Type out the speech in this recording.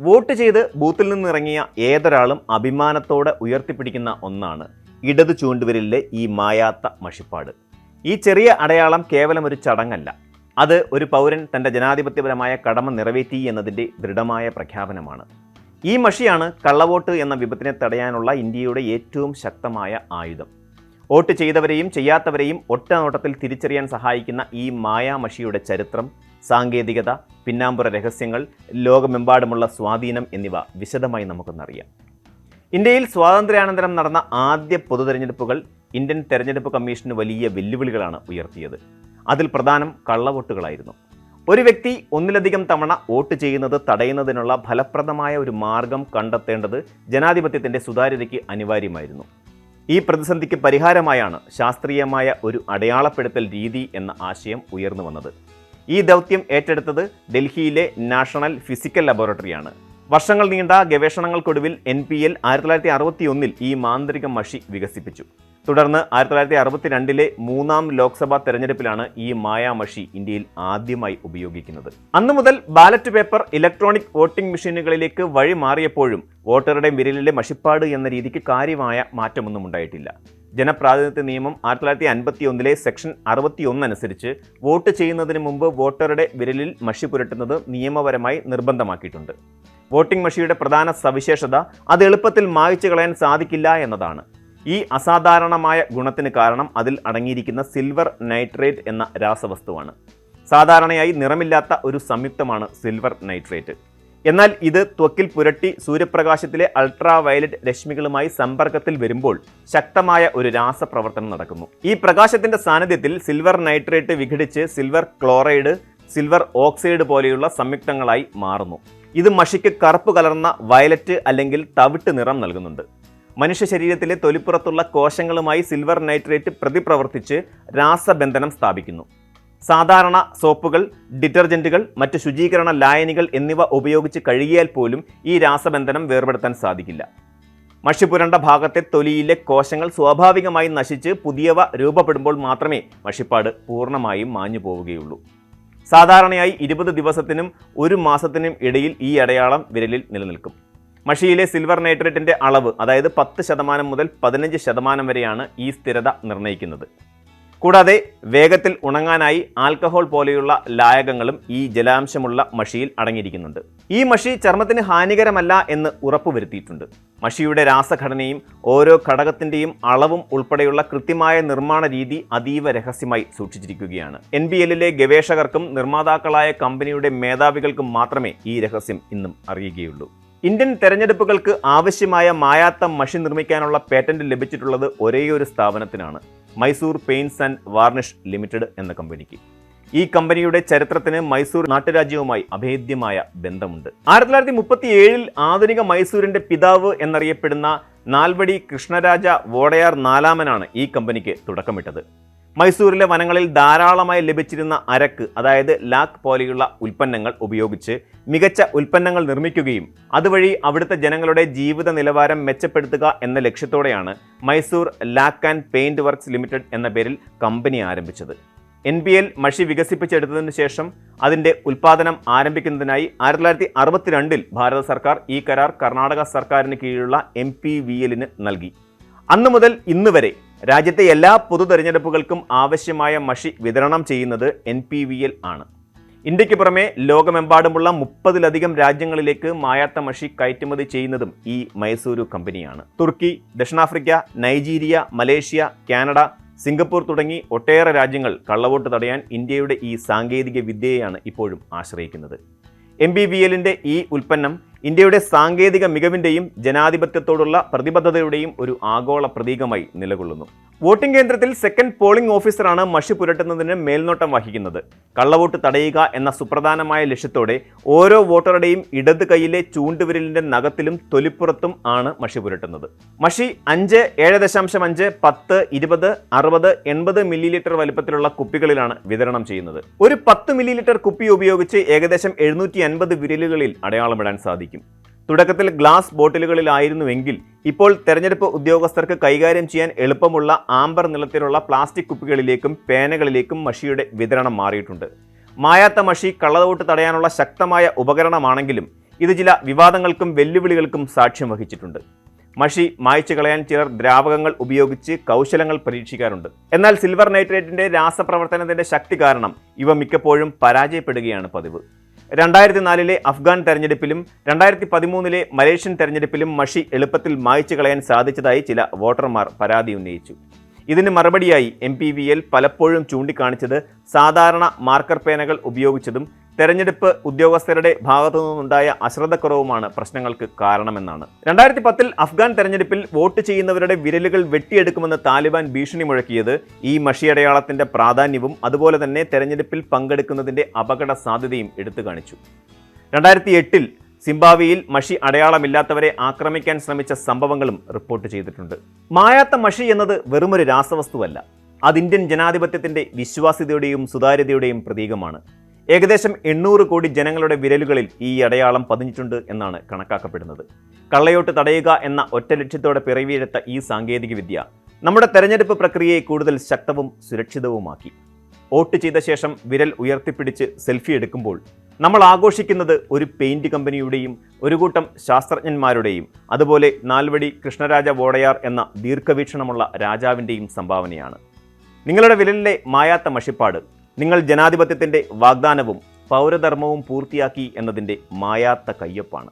Vote ചെയ്ത് ബൂത്തിൽ നിന്നിറങ്ങിയ ഏതൊരാളും അഭിമാനത്തോടെ ഉയർത്തിപ്പിടിക്കുന്ന ഒന്നാണ് ഇടതു ചൂണ്ടുവിരലിലെ ഈ മായാത്ത മഷിപ്പാട്. ഈ ചെറിയ അടയാളം കേവലം ഒരു ചടങ്ങല്ല, അത് ഒരു പൗരൻ തൻ്റെ ജനാധിപത്യപരമായ കടമ നിറവേറ്റി എന്നതിൻ്റെ ദൃഢമായ പ്രഖ്യാപനമാണ്. ഈ മഷിയാണ് കള്ളവോട്ട് എന്ന വിപത്തിനെ തടയാനുള്ള ഇന്ത്യയുടെ ഏറ്റവും ശക്തമായ ആയുധം. വോട്ട് ചെയ്തവരെയും ചെയ്യാത്തവരെയും ഒറ്റനോട്ടത്തിൽ തിരിച്ചറിയാൻ സഹായിക്കുന്ന ഈ മായാമഷിയുടെ ചരിത്രം, സാങ്കേതികത, പിന്നാമ്പുറ രഹസ്യങ്ങൾ, ലോകമെമ്പാടുമുള്ള സ്വാധീനം എന്നിവ വിശദമായി നമുക്കൊന്നറിയാം. ഇന്ത്യയിൽ സ്വാതന്ത്ര്യാനന്തരം നടന്ന ആദ്യ പൊതു തെരഞ്ഞെടുപ്പുകൾ ഇന്ത്യൻ തെരഞ്ഞെടുപ്പ് കമ്മീഷന് വലിയ വെല്ലുവിളികളാണ് ഉയർത്തിയത്. അതിൽ പ്രധാനം കള്ളവോട്ടുകളായിരുന്നു. ഒരു വ്യക്തി ഒന്നിലധികം തവണ വോട്ട് ചെയ്യുന്നത് തടയുന്നതിനുള്ള ഫലപ്രദമായ ഒരു മാർഗം കണ്ടെത്തേണ്ടത് ജനാധിപത്യത്തിൻ്റെ സുതാര്യതയ്ക്ക് അനിവാര്യമായിരുന്നു. ഈ പ്രതിസന്ധിക്ക് പരിഹാരമായാണ് ശാസ്ത്രീയമായ ഒരു അടയാളപ്പെടുത്തൽ രീതി എന്ന ആശയം ഉയർന്നു വന്നത്. ഈ ദൗത്യം ഏറ്റെടുത്തത് ഡൽഹിയിലെ നാഷണൽ ഫിസിക്കൽ ലബോറട്ടറിയാണ്. വർഷങ്ങൾ നീണ്ട ഗവേഷണങ്ങൾക്കൊടുവിൽ NPL 1961 ഈ മാന്ത്രിക മഷി വികസിപ്പിച്ചു. തുടർന്ന് 1962 മൂന്നാം ലോക്സഭാ തെരഞ്ഞെടുപ്പിലാണ് ഈ മായാമഷി ഇന്ത്യയിൽ ആദ്യമായി ഉപയോഗിക്കുന്നത്. അന്നു മുതൽ ബാലറ്റ് പേപ്പർ ഇലക്ട്രോണിക് വോട്ടിംഗ് മെഷീനുകളിലേക്ക് വഴി മാറിയപ്പോഴും വോട്ടറുടെ വിരലിലെ മഷിപ്പാട് എന്ന രീതിക്ക് കാര്യമായ മാറ്റമൊന്നും ഉണ്ടായിട്ടില്ല. ജനപ്രാതിനിധ്യ നിയമം 1951 സെക്ഷൻ 61 അനുസരിച്ച് വോട്ട് ചെയ്യുന്നതിന് മുമ്പ് വോട്ടറുടെ വിരലിൽ മഷി പുരട്ടുന്നത് നിയമപരമായി നിർബന്ധമാക്കിയിട്ടുണ്ട്. വോട്ടിംഗ് മഷിയുടെ പ്രധാന സവിശേഷത അത് എളുപ്പത്തിൽ മായ്ച്ചു കളയാൻ സാധിക്കില്ല എന്നതാണ്. ഈ അസാധാരണമായ ഗുണത്തിന് കാരണം അതിൽ അടങ്ങിയിരിക്കുന്ന സിൽവർ നൈട്രേറ്റ് എന്ന രാസവസ്തുവാണ്. സാധാരണയായി നിറമില്ലാത്ത ഒരു സംയുക്തമാണ് സിൽവർ നൈട്രേറ്റ്. എന്നാൽ ഇത് ത്വക്കിൽ പുരട്ടി സൂര്യപ്രകാശത്തിലെ അൾട്രാ വയലറ്റ് രശ്മികളുമായി സമ്പർക്കത്തിൽ വരുമ്പോൾ ശക്തമായ ഒരു രാസപ്രവർത്തനം നടക്കുന്നു. ഈ പ്രകാശത്തിന്റെ സാന്നിധ്യത്തിൽ സിൽവർ നൈട്രേറ്റ് വിഘടിച്ച് സിൽവർ ക്ലോറൈഡ്, സിൽവർ ഓക്സൈഡ് പോലെയുള്ള സംയുക്തങ്ങളായി മാറുന്നു. ഇത് മഷിക്ക് കറുപ്പ് കലർന്ന വയലറ്റ് അല്ലെങ്കിൽ തവിട്ട് നിറം നൽകുന്നുണ്ട്. മനുഷ്യ ശരീരത്തിലെ തൊലിപ്പുറത്തുള്ള കോശങ്ങളുമായി സിൽവർ നൈട്രേറ്റ് പ്രതിപ്രവർത്തിച്ച് രാസബന്ധനം സ്ഥാപിക്കുന്നു. സാധാരണ സോപ്പുകൾ, ഡിറ്റർജന്റുകൾ, മറ്റ് ശുചീകരണ ലായനികൾ എന്നിവ ഉപയോഗിച്ച് കഴുകിയാൽ പോലും ഈ രാസബന്ധനം വേർപെടുത്താൻ സാധിക്കില്ല. മഷി പുരണ്ട ഭാഗത്തെ തൊലിയിലെ കോശങ്ങൾ സ്വാഭാവികമായി നശിച്ച് പുതിയവ രൂപപ്പെടുമ്പോൾ മാത്രമേ മഷിപ്പാട് പൂർണ്ണമായും മാഞ്ഞു പോവുകയുള്ളൂ. സാധാരണയായി 20 ദിവസത്തിനും 1 മാസത്തിനും ഇടയിൽ ഈ അടയാളം വിരലിൽ നിലനിൽക്കും. മഷിയിലെ സിൽവർ നൈട്രേറ്റിന്റെ അളവ്, അതായത് 10% മുതൽ 15% വരെയാണ് ഈ സ്ഥിരത നിർണ്ണയിക്കുന്നത്. കൂടാതെ വേഗത്തിൽ ഉണങ്ങാനായി ആൽക്കഹോൾ പോലെയുള്ള ലായകങ്ങളും ഈ ജലാംശമുള്ള മഷിയിൽ അടങ്ങിയിരിക്കുന്നുണ്ട്. ഈ മഷി ചർമ്മത്തിന് ഹാനികരമല്ല എന്ന് ഉറപ്പുവരുത്തിയിട്ടുണ്ട്. മഷിയുടെ രാസഘടനയും ഓരോ ഘടകത്തിൻ്റെയും അളവും ഉൾപ്പെടെയുള്ള കൃത്യമായ നിർമ്മാണ രീതി അതീവ രഹസ്യമായി സൂക്ഷിച്ചിരിക്കുകയാണ്. NPL ഗവേഷകർക്കും നിർമ്മാതാക്കളായ കമ്പനിയുടെ മേധാവികൾക്കും മാത്രമേ ഈ രഹസ്യം ഇന്നും അറിയുകയുള്ളൂ. ഇന്ത്യൻ തെരഞ്ഞെടുപ്പുകൾക്ക് ആവശ്യമായ മായാത്ത മഷി നിർമ്മിക്കാനുള്ള പേറ്റന്റ് ലഭിച്ചിട്ടുള്ളത് ഒരേയൊരു സ്ഥാപനത്തിനാണ്, Mysore paints and varnish limited എന്ന കമ്പനിക്ക്. ഈ കമ്പനിയുടെ ചരിത്രത്തിന് മൈസൂർ നാട്ടുരാജ്യവുമായി അഭേദ്യമായ ബന്ധമുണ്ട്. 1937 ആധുനിക മൈസൂരിന്റെ പിതാവ് എന്നറിയപ്പെടുന്ന നാൽവടി കൃഷ്ണരാജ വോഡയാർ നാലാമനാണ് ഈ കമ്പനിക്ക് തുടക്കമിട്ടത്. മൈസൂരിലെ വനങ്ങളിൽ ധാരാളമായി ലഭിച്ചിരുന്ന അരക്ക്, അതായത് ലാക്ക് പോലെയുള്ള ഉൽപ്പന്നങ്ങൾ ഉപയോഗിച്ച് മികച്ച ഉൽപ്പന്നങ്ങൾ നിർമ്മിക്കുകയും അതുവഴി അവിടുത്തെ ജനങ്ങളുടെ ജീവിത നിലവാരം മെച്ചപ്പെടുത്തുക എന്ന ലക്ഷ്യത്തോടെയാണ് Mysore lac and paint works limited എന്ന പേരിൽ കമ്പനി ആരംഭിച്ചത്. NPL മഷി വികസിപ്പിച്ചെടുത്തതിന് ശേഷം അതിൻ്റെ ഉൽപ്പാദനം ആരംഭിക്കുന്നതിനായി 1962 ഭാരത സർക്കാർ ഈ കരാർ കർണാടക സർക്കാരിന് കീഴിലുള്ള MPVL നൽകി. അന്നു മുതൽ ഇന്ന് വരെ രാജ്യത്തെ എല്ലാ പൊതു തെരഞ്ഞെടുപ്പുകൾക്കും ആവശ്യമായ മഷി വിതരണം ചെയ്യുന്നത് NPVL ആണ്. ഇന്ത്യക്ക് പുറമെ ലോകമെമ്പാടുമുള്ള 30-ലധികം രാജ്യങ്ങളിലേക്ക് മായാത്ത മഷി കയറ്റുമതി ചെയ്യുന്നതും ഈ മൈസൂരു കമ്പനിയാണ്. തുർക്കി, ദക്ഷിണാഫ്രിക്ക, നൈജീരിയ, മലേഷ്യ, കാനഡ, സിംഗപ്പൂർ തുടങ്ങി ഒട്ടേറെ രാജ്യങ്ങൾ കള്ളവോട്ട് തടയാൻ ഇന്ത്യയുടെ ഈ സാങ്കേതിക വിദ്യയെയാണ് ഇപ്പോഴും ആശ്രയിക്കുന്നത്. MPVL ഈ ഉൽപ്പന്നം ഇന്ത്യയുടെ സാങ്കേതിക മികവിൻ്റെയും ജനാധിപത്യത്തോടുള്ള പ്രതിബദ്ധതയുടെയും ഒരു ആഗോള പ്രതീകമായി നിലകൊള്ളുന്നു. വോട്ടിംഗ് കേന്ദ്രത്തിൽ സെക്കൻഡ് പോളിംഗ് ഓഫീസറാണ് മഷി പുരട്ടുന്നതിന് മേൽനോട്ടം വഹിക്കുന്നത്. കള്ളവോട്ട് തടയുക എന്ന സുപ്രധാനമായ ലക്ഷ്യത്തോടെ ഓരോ വോട്ടറുടെയും ഇടത് കൈയിലെ ചൂണ്ടുവിരലിന്റെ നഖത്തിലും തൊലിപ്പുറത്തും ആണ് മഷി പുരട്ടുന്നത്. മഷി 5, 7.5, 10, 20, 60, 80 മില്ലി വലിപ്പത്തിലുള്ള കുപ്പികളിലാണ് വിതരണം ചെയ്യുന്നത്. ഒരു 10 മില്ലി കുപ്പി ഉപയോഗിച്ച് ഏകദേശം 750 വിരലുകളിൽ അടയാളമിടാൻ സാധിക്കും. തുടക്കത്തിൽ ഗ്ലാസ് ബോട്ടിലുകളിലായിരുന്നുവെങ്കിൽ ഇപ്പോൾ തെരഞ്ഞെടുപ്പ് ഉദ്യോഗസ്ഥർക്ക് കൈകാര്യം ചെയ്യാൻ എളുപ്പമുള്ള ആംബർ നിറത്തിലുള്ള പ്ലാസ്റ്റിക് കുപ്പികളിലേക്കും പേനകളിലേക്കും മഷിയുടെ വിതരണം മാറിയിട്ടുണ്ട്. മായാത്ത മഷി കള്ളവോട്ട് തടയാനുള്ള ശക്തമായ ഉപകരണമാണെങ്കിലും ഇത് ചില വിവാദങ്ങൾക്കും വെല്ലുവിളികൾക്കും സാക്ഷ്യം വഹിച്ചിട്ടുണ്ട്. മഷി മായ്ച്ചു കളയാൻ ചിലർ ദ്രാവകങ്ങൾ ഉപയോഗിച്ച് കൗശലങ്ങൾ പരീക്ഷിക്കാറുണ്ട്. എന്നാൽ സിൽവർ നൈട്രേറ്റിന്റെ രാസപ്രവർത്തനത്തിന്റെ ശക്തി കാരണം ഇവ മിക്കപ്പോഴും പരാജയപ്പെടുകയാണ് പതിവ്. 2004 അഫ്ഗാൻ തെരഞ്ഞെടുപ്പിലും 2013 മലേഷ്യൻ തെരഞ്ഞെടുപ്പിലും മഷി എളുപ്പത്തിൽ മായ്ച്ചു കളയാൻ സാധിച്ചതായി ചില വോട്ടർമാർ പരാതി ഉന്നയിച്ചു. ഇതിന് മറുപടിയായി MPVL പലപ്പോഴും ചൂണ്ടിക്കാണിച്ചത് സാധാരണ മാർക്കർ പേനകൾ ഉപയോഗിച്ചതും തെരഞ്ഞെടുപ്പ് ഉദ്യോഗസ്ഥരുടെ ഭാഗത്തു നിന്നുണ്ടായ അശ്രദ്ധക്കുറവുമാണ് പ്രശ്നങ്ങൾക്ക് കാരണമെന്നാണ്. 2010 അഫ്ഗാൻ തെരഞ്ഞെടുപ്പിൽ വോട്ട് ചെയ്യുന്നവരുടെ വിരലുകൾ വെട്ടിയെടുക്കുമെന്ന് താലിബാൻ ഭീഷണി മുഴക്കിയത് ഈ മഷിയടയാളത്തിന്റെ പ്രാധാന്യവും അതുപോലെ തന്നെ തെരഞ്ഞെടുപ്പിൽ പങ്കെടുക്കുന്നതിന്റെ അപകട സാധ്യതയും എടുത്തു കാണിച്ചു. 2008 സിംബാബ്വേയിൽ മഷി അടയാളമില്ലാത്തവരെ ആക്രമിക്കാൻ ശ്രമിച്ച സംഭവങ്ങളും റിപ്പോർട്ട് ചെയ്തിട്ടുണ്ട്. മായാത്ത മഷി എന്നത് വെറുമൊരു രാസവസ്തുവല്ല, അത് ഇന്ത്യൻ ജനാധിപത്യത്തിന്റെ വിശ്വാസ്യതയുടെയും സുതാര്യതയുടെയും പ്രതീകമാണ്. ഏകദേശം 800 കോടി ജനങ്ങളുടെ വിരലുകളിൽ ഈ അടയാളം പതിഞ്ഞിട്ടുണ്ട് എന്നാണ് കണക്കാക്കപ്പെടുന്നത്. കള്ളയോട്ട് തടയുക എന്ന ഒറ്റ ലക്ഷ്യത്തോടെ പിറവിയെടുത്ത ഈ സാങ്കേതികവിദ്യ നമ്മുടെ തെരഞ്ഞെടുപ്പ് പ്രക്രിയയെ കൂടുതൽ ശക്തവും സുരക്ഷിതവുമാക്കി. വോട്ട് ചെയ്ത ശേഷം വിരൽ ഉയർത്തിപ്പിടിച്ച് സെൽഫി എടുക്കുമ്പോൾ നമ്മൾ ആഘോഷിക്കുന്നത് ഒരു പെയിന്റ് കമ്പനിയുടെയും ഒരു കൂട്ടം ശാസ്ത്രജ്ഞന്മാരുടെയും അതുപോലെ നാൽവടി കൃഷ്ണരാജ വോഡയാർ എന്ന ദീർഘവീക്ഷണമുള്ള രാജാവിൻ്റെയും സംഭാവനയാണ്. നിങ്ങളുടെ വിരലിലെ മായാത്ത മഷിപ്പാട് നിങ്ങൾ ജനാധിപത്യത്തിൻ്റെ വാഗ്ദാനവും പൗരധർമ്മവും പൂർത്തിയാക്കി എന്നതിൻ്റെ മായാത്ത കയ്യൊപ്പാണ്.